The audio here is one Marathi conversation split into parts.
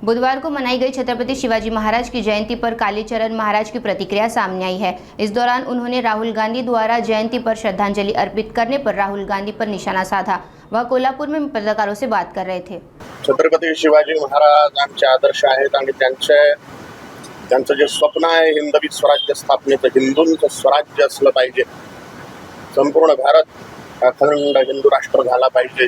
बुधवार को मनाई गई छत्रपति शिवाजी महाराज की जयंती पर कालीचरण महाराज की प्रतिक्रिया सामने आई है। इस दौरान उन्होंने राहुल गांधी द्वारा जयंती पर श्रद्धांजलि अर्पित करने पर राहुल गांधी पर निशाना साधा। वह कोल्हापुर में पत्रकारों से बात कर रहे थे। छत्रपती शिवाजी महाराज आमचे आदर्श आहेत आणि त्यांचं जे स्वप्न आहे हिंदवी स्वराज्य स्थापनेचं, हिंदूंचं स्वराज्य असलं पाहिजे, संपूर्ण भारत अखंड हिंदू राष्ट्र झाला पाहिजे,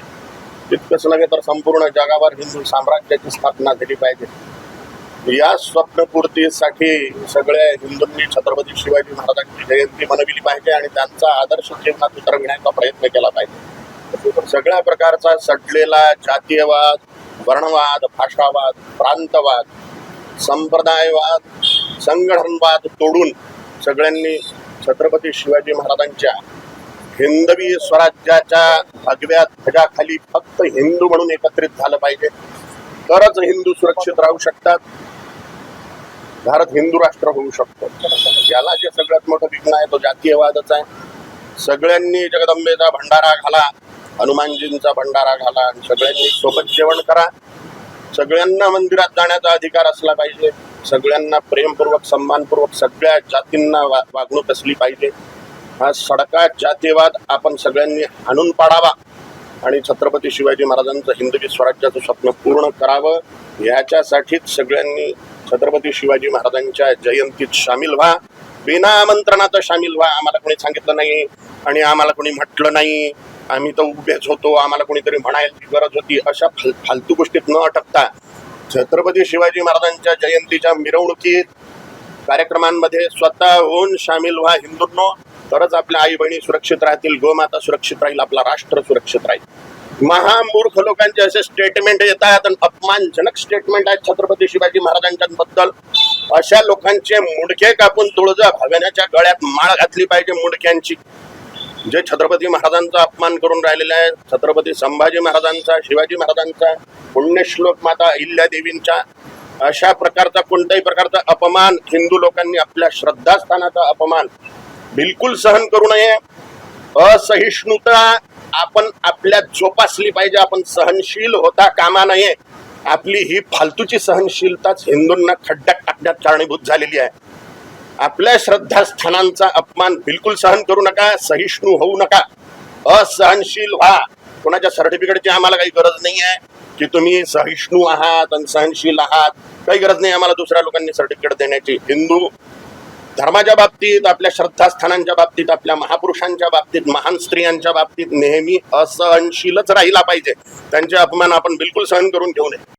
तितकंच नव्हे तर संपूर्ण जगावर हिंदू साम्राज्याची स्थापना झाली पाहिजे। या स्वप्नपूर्तीसाठी सगळ्या हिंदूंनी छत्रपती शिवाजी महाराजांची जयंती मनविली पाहिजे आणि त्यांचा आदर्श जीवनात उतरविण्याचा प्रयत्न केला पाहिजे। सगळ्या प्रकारचा सडलेला जातीयवाद, वर्णवाद, भाषावाद, प्रांतवाद, संप्रदायवाद, संघटनवाद तोडून सगळ्यांनी छत्रपती शिवाजी महाराजांच्या हिंदवी स्वराज्याच्या भगव्या ध्वजाखाली फक्त हिंदू म्हणून एकत्रित झालं पाहिजे, तरच हिंदू सुरक्षित राहू शकतात, भारत हिंदू राष्ट्र होऊ शकतो। याला जे सगळ्यात मोठं विघ्न आहे तो जातीयवादच आहे। सगळ्यांनी जगदंबेचा भंडारा घाला, हनुमानजींचा भंडारा घाला, सगळ्यांनी सोबत जेवण करा, सगळ्यांना मंदिरात जाण्याचा अधिकार असला पाहिजे, सगळ्यांना प्रेमपूर्वक सन्मानपूर्वक सगळ्या जातींना वागणूक असली पाहिजे। हा सडका जातीयवाद आपण सगळ्यांनी हाणून पाडावा आणि छत्रपती शिवाजी महाराजांचं हिंदवी स्वराज्याचं स्वप्न पूर्ण करावं। याच्यासाठीच सगळ्यांनी छत्रपती शिवाजी महाराजांच्या जयंतीत सामील व्हा, बिना आमंत्रणात सामील व्हा। आम्हाला कोणी सांगितलं नाही आणि आम्हाला कोणी म्हटलं नाही, आम्ही तर उभेच होतो, आम्हाला कोणीतरी म्हणायची गरज होती, अशा फालतू गोष्टीत न अटकता छत्रपती शिवाजी महाराजांच्या जयंतीच्या मिरवणुकीत कार्यक्रमांमध्ये स्वतःहून सामील व्हा हिंदूंनो, तरच आपल्या आई बहिणी सुरक्षित राहतील, गोमाता सुरक्षित राहील, आपला राष्ट्र सुरक्षित राहील। महामूर्ख लोकांचे असे स्टेटमेंट येतात आणि अपमानजनक स्टेटमेंट आहेत छत्रपती शिवाजी महाराजांच्याबद्दल। अशा लोकांचे मुंडके कापून तुळजा भवानीच्या गळ्यात माळ घातली पाहिजे मुंडक्यांची, जे छत्रपती महाराजांचा अपमान करून राहिलेले आहे। छत्रपती संभाजी महाराजांचा, शिवाजी महाराजांचा, पुण्यश्लोक माता अहिल्यादेवींच्या अशा प्रकारचा कोणत्याही प्रकारचा अपमान, हिंदू लोकांनी आपल्या श्रद्धास्थानाचा अपमान बिलकुल सहन करू नये। असहिष्णुता आपण आपल्यात जोपासली पाहिजे, आपण सहनशील होता कामा नये। आपली ही फालतूची सहनशीलताच हिंदूंना खड्ड्यात टाकण्यात कारणीभूत झालेली आहे। आपल्या श्रद्धास्थानांचा अपमान बिलकुल सहन करू नका, सहिष्णू होऊ नका, असहनशील व्हा। कोणाच्या सर्टिफिकेटची आम्हाला काही गरज नाही आहे की तुम्ही सहिष्णू आहात आणि सहनशील आहात, काही गरज नाही आम्हाला दुसऱ्या लोकांनी सर्टिफिकेट देण्याची। हिंदू धर्माच्या बाबतीत, आपल्या श्रद्धास्थानांच्या बाबतीत, आपल्या महापुरुषांच्या बाबतीत, महान स्त्रियांच्या बाबतीत नेहमी असहनशीलच राहिला पाहिजे। त्यांचे अपमान आपण बिलकुल सहन करून घेऊ नये।